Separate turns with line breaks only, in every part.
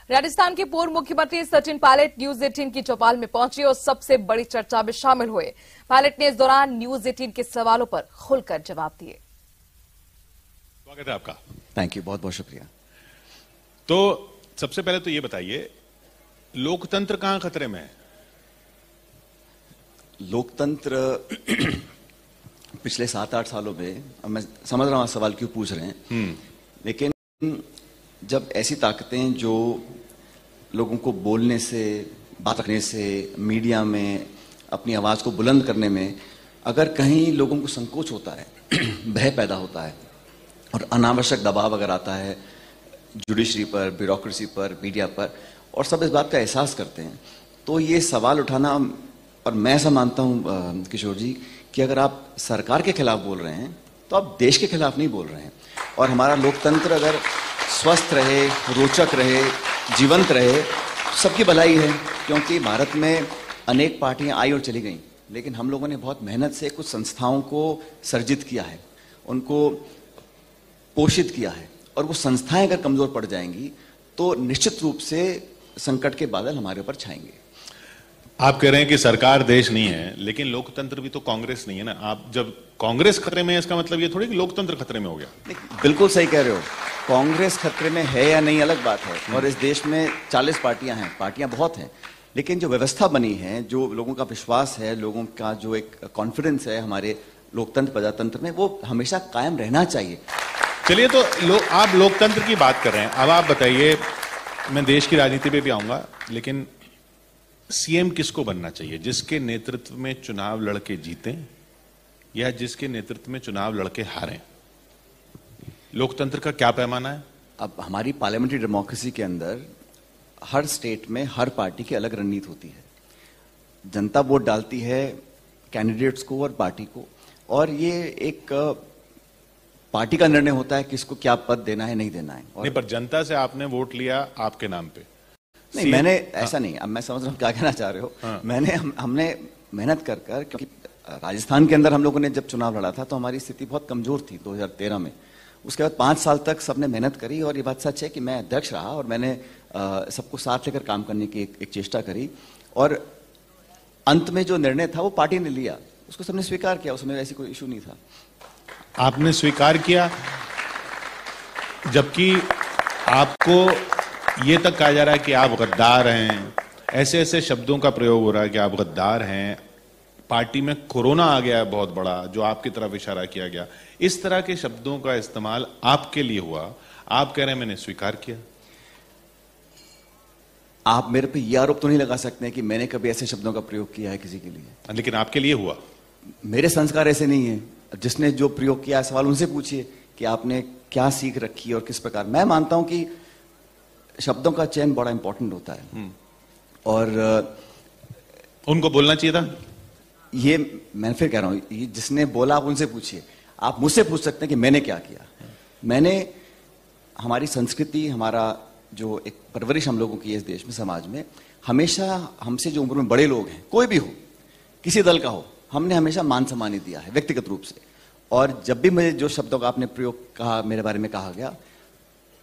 राजस्थान के पूर्व मुख्यमंत्री सचिन पायलट न्यूज 18 की चौपाल में पहुंचे और सबसे बड़ी चर्चा में शामिल हुए। पायलट ने इस दौरान न्यूज 18 के सवालों पर खुलकर जवाब दिए।
स्वागत है आपका।
थैंक यू, बहुत बहुत शुक्रिया।
तो सबसे पहले तो ये बताइए, लोकतंत्र कहां खतरे में है?
लोकतंत्र पिछले 7-8 सालों में, अब मैं समझ रहा हूं सवाल क्यों पूछ रहे हैं, लेकिन जब ऐसी ताकतें जो लोगों को बोलने से, बात रखने से, मीडिया में अपनी आवाज को बुलंद करने में अगर कहीं लोगों को संकोच होता है, भय पैदा होता है और अनावश्यक दबाव अगर आता है जुडिशरी पर, ब्यूरोक्रेसी पर, मीडिया पर, और सब इस बात का एहसास करते हैं, तो ये सवाल उठाना, और मैं ऐसा मानता हूं किशोर जी कि अगर आप सरकार के खिलाफ बोल रहे हैं तो आप देश के खिलाफ नहीं बोल रहे हैं। और हमारा लोकतंत्र अगर स्वस्थ रहे, रोचक रहे, जीवंत रहे, सबकी भलाई है। क्योंकि भारत में अनेक पार्टियां आई और चली गईं, लेकिन हम लोगों ने बहुत मेहनत से कुछ संस्थाओं को सर्जित किया है, उनको पोषित किया है, और वो संस्थाएं अगर कमजोर पड़ जाएंगी तो निश्चित रूप से संकट के बादल हमारे ऊपर छाएंगे।
आप कह रहे हैं कि सरकार देश नहीं है, लेकिन लोकतंत्र भी तो कांग्रेस नहीं है ना। आप जब कांग्रेस खतरे में है, इसका मतलब ये थोड़ी कि लोकतंत्र खतरे में हो गया।
बिल्कुल सही कह रहे हो, कांग्रेस खतरे में है या नहीं अलग बात है। और इस देश में 40 पार्टियां हैं, पार्टियां बहुत हैं, लेकिन जो व्यवस्था बनी है, जो लोगों का विश्वास है, लोगों का जो एक कॉन्फिडेंस है हमारे लोकतंत्र प्रजातंत्र में, वो हमेशा कायम रहना चाहिए।
चलिए, तो आप लोकतंत्र की बात कर रहे हैं। अब आप बताइए, मैं देश की राजनीति पे भी आऊंगा, लेकिन सीएम किसको बनना चाहिए? जिसके नेतृत्व में चुनाव लड़के जीते या जिसके नेतृत्व में चुनाव लड़के हारें? लोकतंत्र का क्या पैमाना है?
अब हमारी पार्लियामेंट्री डेमोक्रेसी के अंदर हर स्टेट में हर पार्टी की अलग रणनीति होती है। जनता वोट डालती है कैंडिडेट्स को और पार्टी को, और ये एक पार्टी का निर्णय होता है किसको क्या पद देना है, नहीं देना है।
नहीं, पर जनता से आपने वोट लिया आपके नाम पे।
नहीं, मैंने ऐसा नहीं। अब मैं समझ रहा हूँ क्या कहना चाह रहे हो। हमने मेहनत कर, क्योंकि राजस्थान के अंदर हम लोगों ने जब चुनाव लड़ा था तो हमारी स्थिति बहुत कमजोर थी 2013 में। उसके बाद 5 साल तक सबने मेहनत करी, और ये बात सच है कि मैं अध्यक्ष रहा और मैंने सबको साथ लेकर काम करने की एक चेष्टा करी, और अंत में जो निर्णय था वो पार्टी ने लिया, उसको सबने स्वीकार किया, उसमें ऐसी कोई इशू नहीं था।
आपने स्वीकार किया, जबकि आपको ये तक कहा जा रहा है कि आप गद्दार हैं, ऐसे ऐसे शब्दों का प्रयोग हो रहा है कि आप गद्दार हैं। पार्टी में कोरोना आ गया है बहुत बड़ा, जो आपकी तरफ इशारा किया गया। इस तरह के शब्दों का इस्तेमाल आपके लिए हुआ, आप कह रहे हैं मैंने स्वीकार किया।
आप मेरे पे यह आरोप तो नहीं लगा सकते कि मैंने कभी ऐसे शब्दों का प्रयोग किया है किसी के लिए।
लेकिन आपके लिए हुआ।
मेरे संस्कार ऐसे नहीं है। जिसने जो प्रयोग किया, सवाल उनसे पूछिए कि आपने क्या सीख रखी और किस प्रकार। मैं मानता हूं कि शब्दों का चयन बड़ा इंपॉर्टेंट होता है, और
उनको बोलना चाहिए था।
ये मैं फिर कह रहा हूं, ये जिसने बोला आप उनसे पूछिए। आप मुझसे पूछ सकते हैं कि मैंने क्या किया। मैंने, हमारी संस्कृति, हमारा जो एक परवरिश हम लोगों की है इस देश में, समाज में, हमेशा हमसे जो उम्र में बड़े लोग हैं, कोई भी हो, किसी दल का हो, हमने हमेशा मान सम्मान दिया है व्यक्तिगत रूप से। और जब भी मुझे जो शब्दों का आपने प्रयोग कहा, मेरे बारे में कहा गया,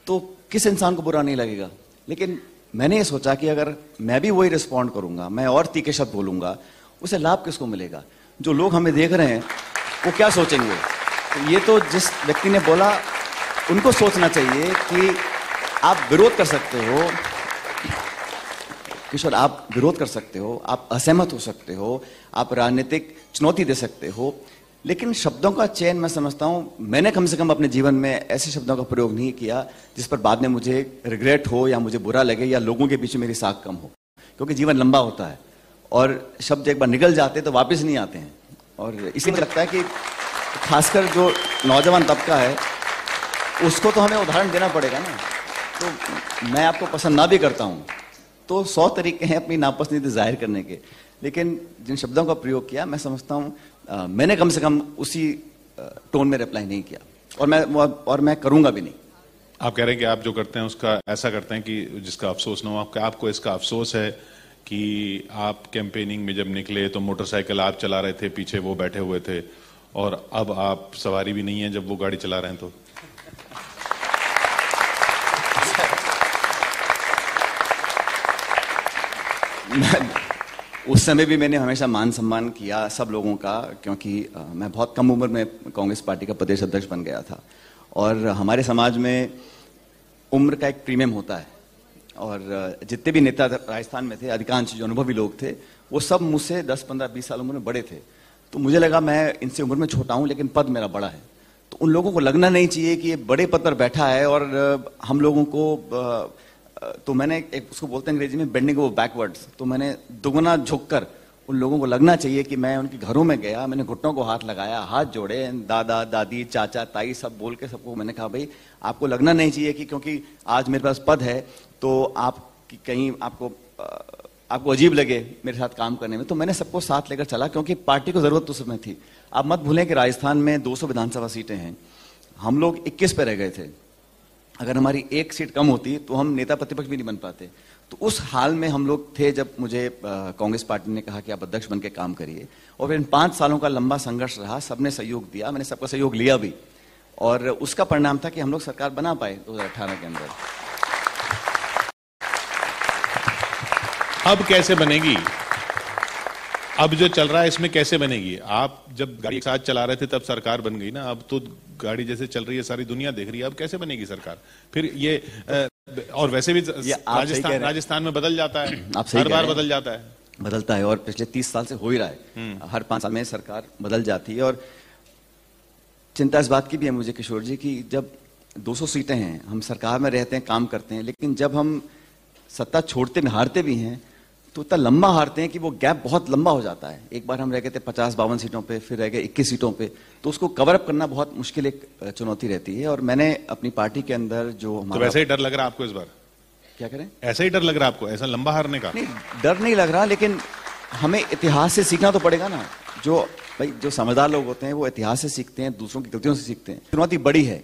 तो किस इंसान को बुरा नहीं लगेगा। लेकिन मैंने ये सोचा कि अगर मैं भी वही रिस्पॉन्ड करूंगा, मैं और तीखे शब्द बोलूंगा, उसे लाभ किसको मिलेगा? जो लोग हमें देख रहे हैं वो क्या सोचेंगे? तो ये तो जिस व्यक्ति ने बोला उनको सोचना चाहिए कि आप विरोध कर सकते हो किशोर, आप विरोध कर सकते हो, आप असहमत हो सकते हो, आप राजनीतिक चुनौती दे सकते हो, लेकिन शब्दों का चयन, मैं समझता हूं, मैंने कम से कम अपने जीवन में ऐसे शब्दों का प्रयोग नहीं किया जिस पर बाद में मुझे रिग्रेट हो या मुझे बुरा लगे या लोगों के बीच में मेरी साख कम हो। क्योंकि जीवन लंबा होता है और शब्द एक बार निकल जाते तो वापस नहीं आते हैं। और इसी मुझे लगता है कि खासकर जो नौजवान तबका है उसको तो हमें उदाहरण देना पड़ेगा ना। तो मैं आपको पसंद ना भी करता हूं तो 100 तरीके हैं अपनी नापसंदीदा जाहिर करने के, लेकिन जिन शब्दों का प्रयोग किया, मैं समझता हूं मैंने कम से कम उसी टोन में रिप्लाई नहीं किया, और मैं करूंगा भी नहीं।
आप कह रहे हैं कि आप जो करते हैं उसका ऐसा करते हैं कि जिसका अफसोस ना हो। आपको इसका अफसोस है कि आप कैंपेनिंग में जब निकले तो मोटरसाइकिल आप चला रहे थे, पीछे वो बैठे हुए थे, और अब आप सवारी भी नहीं है जब वो गाड़ी चला रहे हैं तो
उस समय भी मैंने हमेशा मान सम्मान किया सब लोगों का, क्योंकि मैं बहुत कम उम्र में कांग्रेस पार्टी का प्रदेश अध्यक्ष बन गया था। और हमारे समाज में उम्र का एक प्रीमियम होता है, और जितने भी नेता राजस्थान में थे, अधिकांश जो अनुभवी लोग थे, वो सब मुझसे 10, 15, 20 साल उम्र में बड़े थे। तो मुझे लगा मैं इनसे उम्र में छोटा हूं, लेकिन पद मेरा बड़ा है। तो उन लोगों को लगना नहीं चाहिए कि ये बड़े पद पर बैठा है और हम लोगों को तो मैंने एक उसको बोलते हैं अंग्रेजी में बेंडिंग ओवर बैकवर्ड्स, तो मैंने दुगना झुककर उन लोगों को लगना चाहिए कि मैं उनके घरों में गया, मैंने घुटनों को हाथ लगाया, हाथ जोड़े, दादा दादी चाचा ताई सब बोल के सबको मैंने कहा भाई आपको लगना नहीं चाहिए कि क्योंकि आज मेरे पास पद है तो आप कहीं आपको अजीब लगे मेरे साथ काम करने में। तो मैंने सबको साथ लेकर चला, क्योंकि पार्टी को जरूरत उस समय थी। आप मत भूलें कि राजस्थान में 200 विधानसभा सीटें हैं, हम लोग 21 पे रह गए थे। अगर हमारी एक सीट कम होती तो हम नेता प्रतिपक्ष भी नहीं बन पाते। तो उस हाल में हम लोग थे जब मुझे कांग्रेस पार्टी ने कहा कि आप अध्यक्ष बन के काम करिए, और फिर इन 5 सालों का लंबा संघर्ष रहा, सबने सहयोग दिया, मैंने सबका सहयोग लिया भी, और उसका परिणाम था कि हम लोग सरकार बना पाए 2018 के अंदर।
अब कैसे बनेगी? अब जो चल रहा है इसमें कैसे बनेगी? आप जब गाड़ी एक साथ चला रहे थे तब सरकार बन गई ना, अब तो गाड़ी जैसे चल रही है सारी दुनिया देख रही है, अब कैसे बनेगी सरकार? फिर ये और वैसे भी राजस्थान में बदल जाता है, हर बार बदल जाता है,
बदलता है, और पिछले 30 साल से हो ही रहा है। हर 5 साल में सरकार बदल जाती है। और चिंता इस बात की भी है मुझे किशोर जी कि जब 200 सीटें हैं, हम सरकार में रहते हैं, काम करते हैं, लेकिन जब हम सत्ता छोड़ते हारते भी हैं तो इतना लंबा हारते हैं कि वो गैप बहुत लंबा हो जाता है। एक बार हम रह गए थे 50-52 सीटों पे, फिर रह गए 21 सीटों पे, तो उसको कवर अप करना बहुत मुश्किल एक चुनौती रहती है। और मैंने अपनी पार्टी के अंदर जो हमारा,
तो वैसे ही डर लग रहा है आपको इस बार?
क्या करें?
ऐसा ही डर लग रहा है आपको, ऐसा लंबा हारने का?
नहीं, डर नहीं लग रहा, लेकिन हमें इतिहास से सीखना तो पड़ेगा ना। जो समझदार लोग होते हैं वो इतिहास से सीखते हैं, दूसरों की गलतियों से सीखते हैं। चुनौती बड़ी है,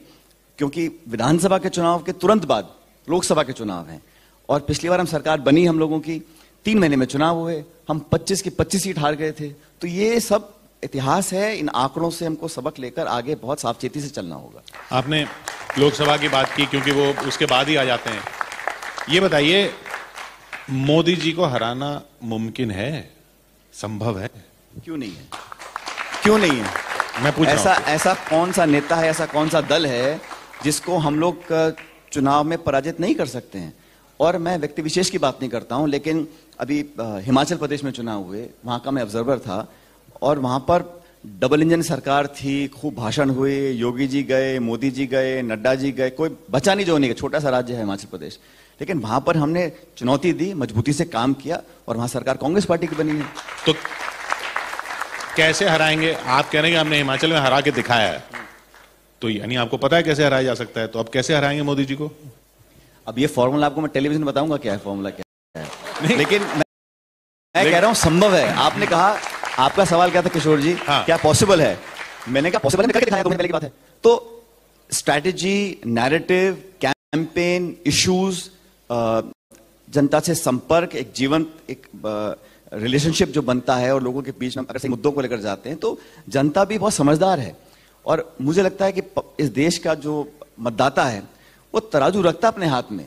क्योंकि विधानसभा के चुनाव के तुरंत बाद लोकसभा के चुनाव हैं, और पिछली बार हम सरकार बनी हम लोगों की 3 महीने में चुनाव हुए, हम 25 की 25 सीट हार गए थे। तो ये सब इतिहास है, इन आंकड़ों से हमको सबक लेकर आगे बहुत सावचेती से चलना होगा।
आपने लोकसभा की बात की, क्योंकि वो उसके बाद ही आ जाते हैं। ये बताइए, मोदी जी को हराना मुमकिन है, संभव है?
क्यों नहीं है? क्यों नहीं है?
मैं पूछ रहा हूं।
ऐसा कौन सा नेता है, ऐसा कौन सा दल है जिसको हम लोग चुनाव में पराजित नहीं कर सकते हैं? और मैं व्यक्ति विशेष की बात नहीं करता हूं, लेकिन अभी हिमाचल प्रदेश में चुनाव हुए, वहां का मैं ऑब्जर्वर था, और वहां पर डबल इंजन सरकार थी, खूब भाषण हुए, योगी जी गए, मोदी जी गए, नड्डा जी गए, कोई बचा नहीं जो नहीं गया। छोटा सा राज्य है हिमाचल प्रदेश, लेकिन वहां पर हमने चुनौती दी, मजबूती से काम किया, और वहां सरकार कांग्रेस पार्टी की बनी है।
तो कैसे हराएंगे? आप कह रहे हैं कि हमने हिमाचल में हरा के दिखाया है, तो यानी आपको पता है कैसे हराया जा सकता है, तो अब कैसे हराएंगे मोदी जी को?
अब ये फॉर्मूला आपको मैं टेलीविजन में बताऊंगा क्या है फॉर्मूला, क्या है, लेकिन मैं कह रहा हूं संभव है। आपने कहा, आपका सवाल क्या था किशोर जी?
हाँ। क्या
पॉसिबल है? मैंने कहा पॉसिबल है, करके दिखाया, 2 महीने पहले की बात है। तो स्ट्रैटेजी, नैरेटिव, कैंपेन, इश्यूज, जनता से संपर्क, एक जीवंत एक रिलेशनशिप जो बनता है, और लोगों के बीच में अगर से मुद्दों को लेकर जाते हैं, तो जनता भी बहुत समझदार है। और मुझे लगता है कि इस देश का जो मतदाता है वो तराजू रखता अपने हाथ में,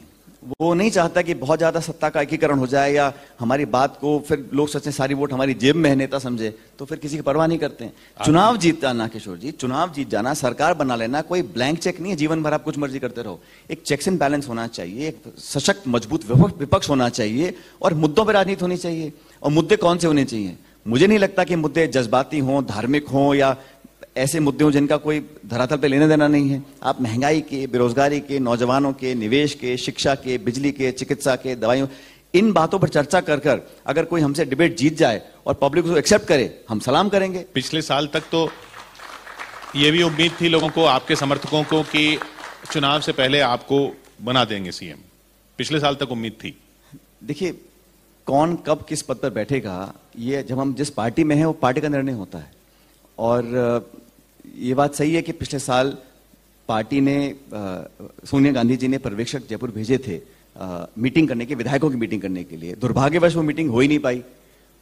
वो नहीं चाहता कि बहुत ज्यादा सत्ता का एकीकरण हो जाए, या हमारी बात को फिर लोग सोचें सारी वोट हमारी जेब में है, नेता समझे, तो फिर किसी की परवाह नहीं करते हैं। चुनाव जीत जाना किशोर जी, चुनाव जीत जाना, सरकार बना लेना कोई ब्लैंक चेक नहीं है, जीवन भर आप कुछ मर्जी करते रहो। एक चेक्स एंड बैलेंस होना चाहिए, एक सशक्त मजबूत विपक्ष होना चाहिए, और मुद्दों पर राजनीति होनी चाहिए। और मुद्दे कौन से होने चाहिए? मुझे नहीं लगता कि मुद्दे जज्बाती हों, धार्मिक हों, या ऐसे मुद्दे हों जिनका कोई धरातल पे लेने देना नहीं है। आप महंगाई के, बेरोजगारी के, नौजवानों के, निवेश के, शिक्षा के, बिजली के, चिकित्सा के, दवाइयों, इन बातों पर चर्चा कर कर अगर कोई हमसे डिबेट जीत जाए और पब्लिक उसको एक्सेप्ट करे, हम सलाम करेंगे।
पिछले साल तक तो ये भी उम्मीद थी लोगों को, आपके समर्थकों को, कि चुनाव से पहले आपको बना देंगे सीएम। पिछले साल तक उम्मीद थी।
देखिए, कौन कब किस पद पर बैठेगा, ये जब हम जिस पार्टी में हैं वो पार्टी का निर्णय होता है। और ये बात सही है कि पिछले साल पार्टी ने, सोनिया गांधी जी ने पर्यवेक्षक जयपुर भेजे थे मीटिंग करने के, विधायकों की मीटिंग करने के लिए। दुर्भाग्यवश वो मीटिंग हो ही नहीं पाई।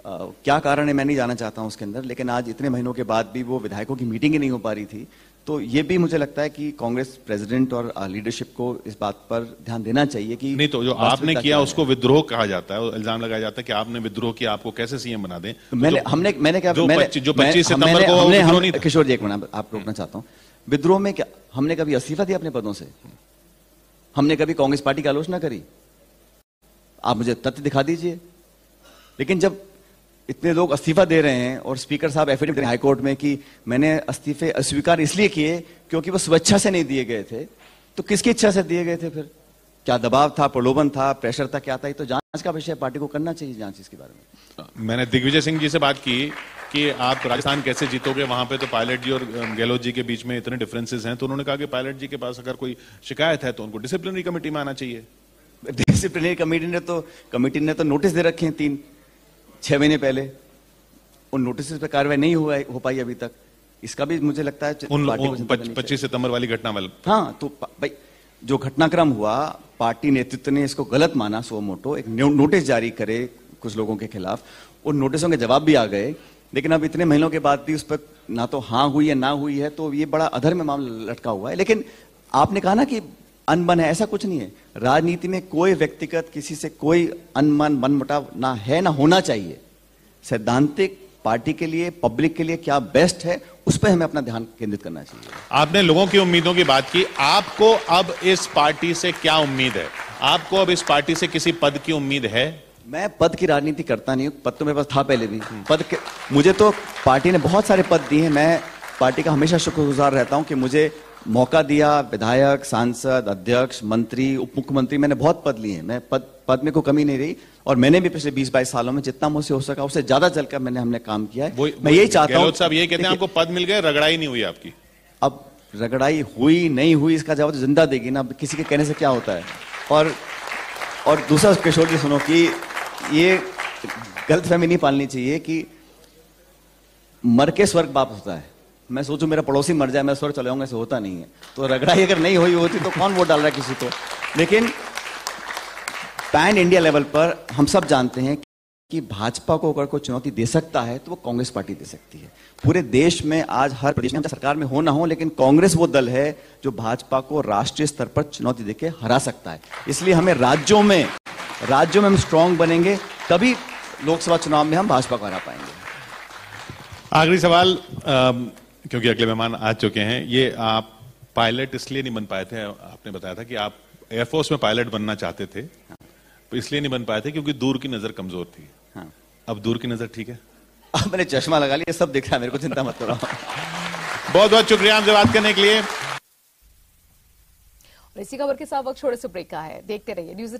क्या कारण है मैं नहीं जानना चाहता हूं उसके अंदर, लेकिन आज इतने महीनों के बाद भी वो विधायकों की मीटिंग ही नहीं हो पा रही थी। तो ये भी मुझे लगता है कि कांग्रेस प्रेसिडेंट और लीडरशिप को इस बात पर ध्यान देना चाहिए कि
नहीं, तो जो आपने किया उसको विद्रोह कहा जाता है, इल्जाम लगाया जाता है कि आपने विद्रोह किया, आपको कैसे सीएम बना दें।
तो मैंने क्या
जो 25 सितंबर को विद्रोह नहीं था।
किशोर जी, एक मिनट आप रोकना चाहता हूं। विद्रोह में क्या हमने कभी इस्तीफा दिया अपने पदों से? हमने कभी कांग्रेस पार्टी की आलोचना करी? आप मुझे तथ्य दिखा दीजिए। लेकिन जब इतने लोग इस्तीफा दे रहे हैं और स्पीकर साहब एफिडेविट दे रहे हैं हाईकोर्ट में कि मैंने इस्तीफे अस्वीकार इसलिए किए क्योंकि वो स्वेच्छा से नहीं दिए गए थे, तो किसकी इच्छा से दिए गए थे? फिर क्या दबाव था, प्रलोभन था, प्रेशर था, क्या था? ये तो जांच का विषय, पार्टी को करना चाहिए जांच इसके बारे में।
मैंने दिग्विजय सिंह जी से बात की कि आप राजस्थान कैसे जीतोगे, वहां पे तो पायलट जी और गहलोत जी के बीच में इतने डिफरेंसेस हैं, तो उन्होंने कहा कि पायलट जी के पास अगर कोई शिकायत है तो उनको डिसिप्लिनरी कमेटी में आना चाहिए।
डिसिप्लिनरी कमेटी ने तो नोटिस दे रखे हैं 3-6 महीने पहले। उन नोटिस पे कार्रवाई नहीं हो पाई अभी तक। इसका भी मुझे लगता है
25 सितंबर वाली घटना वाले।
हाँ, तो भाई जो घटनाक्रम हुआ, पार्टी नेतृत्व ने इसको गलत माना, सो मोटो एक नोटिस जारी करे कुछ लोगों के खिलाफ। उन नोटिसों के जवाब भी आ गए, लेकिन अब इतने महीनों के बाद भी उस पर ना तो हाँ हुई है ना हुई है, तो ये बड़ा अधर्म मामला लटका हुआ है। लेकिन आपने कहा ना कि अनबन है, ऐसा कुछ नहीं है। राजनीति में कोई व्यक्तिगत किसी से कोई अनबन मनमुटाव ना है, ना होना चाहिए। सैद्धांतिक पार्टी के लिए, पब्लिक के लिए क्या बेस्ट है, उस पर हमें अपना ध्यान केंद्रित करना चाहिए।
आपने लोगों की उम्मीदों की बात की, आपको अब इस पार्टी से क्या उम्मीद है? आपको अब इस पार्टी से किसी पद की उम्मीद है?
मैं पद की राजनीति करता नहीं हूं। पद तो मेरे पास था पहले भी। मुझे तो पार्टी ने बहुत सारे पद दिए हैं। मैं पार्टी का हमेशा शुक्रगुजार रहता हूं कि मुझे मौका दिया। विधायक, सांसद, अध्यक्ष, मंत्री, उप मुख्यमंत्री, मैंने बहुत पद लिए हैं। मैं पद में कोई कमी नहीं रही, और मैंने भी पिछले 20-22 सालों में जितना मुझसे हो सका उससे ज्यादा चलकर हमने काम किया है। मैं यही चाहता हूं।
गहलोत साहब ये कहते हैं आपको पद मिल गए, रगड़ाई नहीं हुई आपकी।
अब रगड़ाई हुई नहीं हुई इसका जवाब तो जिंदा देगी ना, किसी के कहने से क्या होता है। और दूसरा किशोर जी सुनो कि ये गलतफहमी नहीं पालनी चाहिए कि मर के स्वर्ग वापस होता है। मैं सोचूं मेरा पड़ोसी मर जाए, मैं स्वर्ग चले जाऊंगा, ऐसे होता नहीं है। तो रगड़ाई अगर नहीं हुई होती तो कौन वोट डाल रहा है किसी को। लेकिन पैन इंडिया लेवल पर हम सब जानते हैं कि भाजपा को अगर कोई चुनौती दे सकता है तो वो कांग्रेस पार्टी दे सकती है। पूरे देश में आज हर प्रदेश में सरकार में हो ना हो, लेकिन कांग्रेस वो दल है जो भाजपा को राष्ट्रीय स्तर पर चुनौती देके हरा सकता है। इसलिए हमें राज्यों में हम स्ट्रांग बनेंगे, तभी लोकसभा चुनाव में हम भाजपा को हरा पाएंगे।
आखिरी सवाल, क्योंकि अगले मेहमान आ चुके हैं। ये आप पायलट इसलिए नहीं बन पाए थे, आपने बताया था कि आप एयरफोर्स में पायलट बनना चाहते थे, तो इसलिए नहीं बन पाए थे क्योंकि दूर की नजर कमजोर थी।
हाँ।
अब दूर की नजर ठीक है?
अब मैंने चश्मा लगा लिया, सब दिख रहा है मेरे को, चिंता मत करो।
बहुत बहुत शुक्रिया हमसे बात करने के लिए।
और इसी खबर के साथ वक्त छोड़े से ब्रेक का है। देखते रहिए न्यूज़।